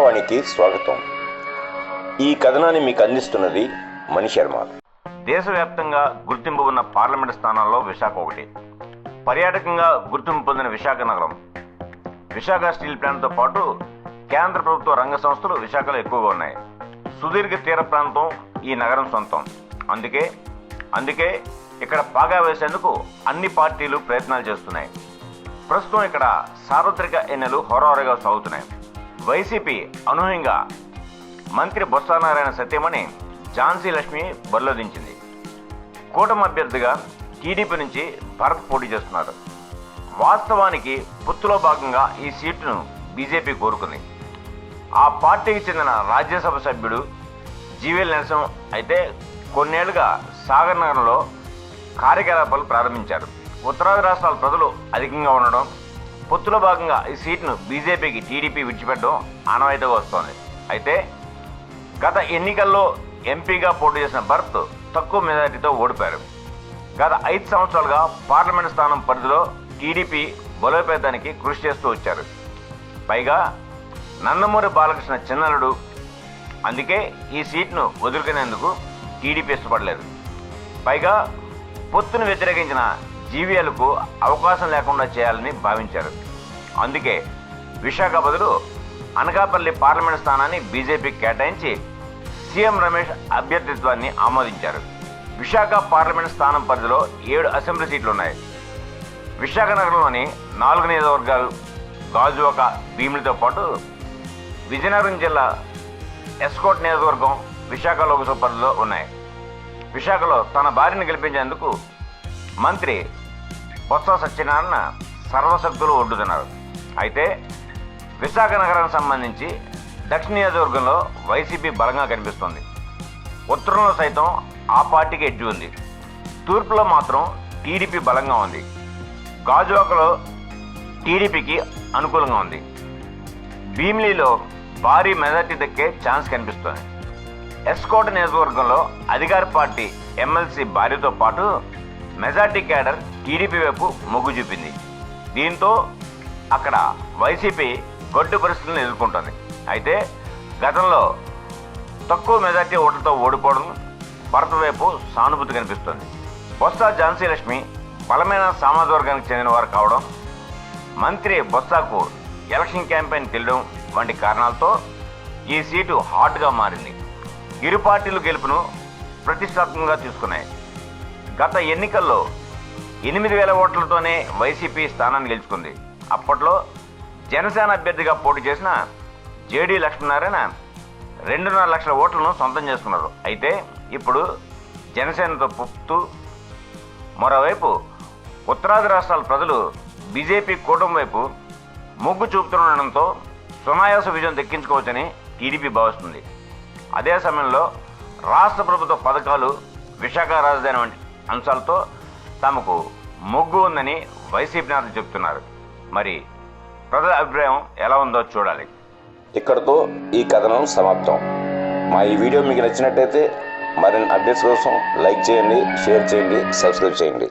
ప్రజావాణికి స్వాగతం. ఈ కథనాన్ని మీకు అందిస్తున్నది మణి శర్మ. దేశవ్యాప్తంగా గుర్తింపు ఉన్న పార్లమెంటు స్థానాల్లో విశాఖ ఒకటి. పర్యాటకంగా గుర్తింపు పొందిన విశాఖ నగరం. విశాఖ స్టీల్ ప్లాంట్తో పాటు కేంద్ర ప్రభుత్వ రంగ సంస్థలు విశాఖలో ఎక్కువగా ఉన్నాయి. సుదీర్ఘ తీర ప్రాంతం ఈ నగరం సొంతం. అందుకే ఇక్కడ పాగా వేసేందుకు అన్ని పార్టీలు ప్రయత్నాలు చేస్తున్నాయి. ప్రస్తుతం ఇక్కడ సార్వత్రిక ఎన్నికలు హోరాహోరీగా సాగుతున్నాయి. వైసీపీ అనూహ్యంగా మంత్రి బొత్స నారాయణ సత్యమణి ఝాన్సీ లక్ష్మి బరిలో దించింది. కూటమి అభ్యర్థిగా టీడీపీ నుంచి భరత్ పోటీ చేస్తున్నారు. వాస్తవానికి పొత్తులో భాగంగా ఈ సీటును బీజేపీ కోరుకుంది. ఆ పార్టీకి చెందిన రాజ్యసభ సభ్యుడు జీవీఎల్ నరసింహ అయితే కొన్నేళ్లుగా సాగర్ నగరంలో కార్యకలాపాలు ప్రారంభించారు. ఉత్తరాది రాష్ట్రాల ప్రజలు అధికంగా ఉండడం, పొత్తులో భాగంగా ఈ సీటును బీజేపీకి టీడీపీ విడిచిపెట్టడం ఆనవాయితీగా వస్తోంది. అయితే గత ఎన్నికల్లో ఎంపీగా పోటీ చేసిన భరత్ తక్కువ మెజారిటీతో ఓడిపారు. గత 5 సంవత్సరాలుగా పార్లమెంటు స్థానం పరిధిలో టీడీపీ బలోపేతానికి కృషి చేస్తూ వచ్చారు. పైగా నందమూరి బాలకృష్ణ చిన్నలుడు. అందుకే ఈ సీట్ను వదులుకునేందుకు టీడీపీ ఇష్టపడలేదు. పైగా పొత్తును వ్యతిరేకించిన జీవీఎల్కు అవకాశం లేకుండా చేయాలని భావించారు. అందుకే విశాఖ బదులు అనకాపల్లి పార్లమెంటు స్థానాన్ని బీజేపీకి కేటాయించి సీఎం రమేష్ అభ్యర్థిత్వాన్ని ఆమోదించారు. విశాఖ పార్లమెంటు స్థానం పరిధిలో 7 అసెంబ్లీ సీట్లు ఉన్నాయి. విశాఖ నగరంలోని 4 నియోజకవర్గాలు గాజువాక, భీమిలితో పాటు విజయనగరం జిల్లా ఎస్కోట్ నియోజకవర్గం విశాఖ లోక్సభ పరిధిలో ఉన్నాయి. విశాఖలో తన భార్యను గెలిపించేందుకు మంత్రి బొత్స సత్యనారాయణ సర్వశక్తులు ఒడ్డుతున్నారు. అయితే విశాఖ నగరానికి సంబంధించి దక్షిణ నియోజకవర్గంలో వైసీపీ బలంగా కనిపిస్తోంది. ఉత్తరంలో సైతం ఆ పార్టీకి ఎడ్జి ఉంది. తూర్పులో మాత్రం టీడీపీ బలంగా ఉంది. గాజువాకలో టీడీపీకి అనుకూలంగా ఉంది. భీమిలిలో భారీ మెజార్టీ దక్కే ఛాన్స్ కనిపిస్తోంది. ఎస్కోట్ నియోజకవర్గంలో అధికార పార్టీ ఎమ్మెల్సీ భార్యతో పాటు మెజార్టీ క్యాడర్ టీడీపీ వైపు మొగ్గు చూపింది. దీంతో అక్కడ వైసీపీ గడ్డు పరిస్థితులను ఎదుర్కొంటుంది. అయితే గతంలో తక్కువ మెజార్టీ ఓట్లతో ఓడిపోవడం భరత్ వైపు సానుభూతి కనిపిస్తుంది. బొత్స ఝాన్సీ లక్ష్మి బలమైన సామాజిక వర్గానికి చెందిన వారు కావడం, మంత్రి బొత్సకు ఎలక్షన్ క్యాంపెయిన్ తెలియడం వంటి కారణాలతో ఈ సీటు హాట్గా మారింది. ఇరు పార్టీలు గెలుపును ప్రతిష్టాత్మకంగా తీసుకున్నాయి. గత ఎన్నికల్లో 8,000 ఓట్లతోనే వైసీపీ స్థానాన్ని గెలుచుకుంది. అప్పట్లో జనసేన అభ్యర్థిగా పోటీ చేసిన జేడీ లక్ష్మీనారాయణ 2.5 లక్షల ఓట్లను సొంతం చేసుకున్నారు. అయితే ఇప్పుడు జనసేనతో పొత్తు. మరోవైపు ఉత్తరాది రాష్ట్రాల ప్రజలు బీజేపీ కూటమి వైపు మొగ్గు చూపుతుండడంతో సునాయాస విజయం దక్కించుకోవచ్చని టీడీపీ భావిస్తుంది. అదే సమయంలో రాష్ట్ర ప్రభుత్వ పథకాలు, విశాఖ రాజధాని వంటి అంశాలతో తమకు మొగ్గు ఉందని వైసీపీ నేతలు చెబుతున్నారు. మరి ప్రజల అభిప్రాయం ఎలా ఉందో చూడాలి. ఇక్కడతో ఈ కథనం సమాప్తం. మా ఈ వీడియో మీకు నచ్చినట్టయితే మరిన్ని అప్డేట్స్ కోసం లైక్ చేయండి, షేర్ చేయండి, సబ్స్క్రైబ్ చేయండి.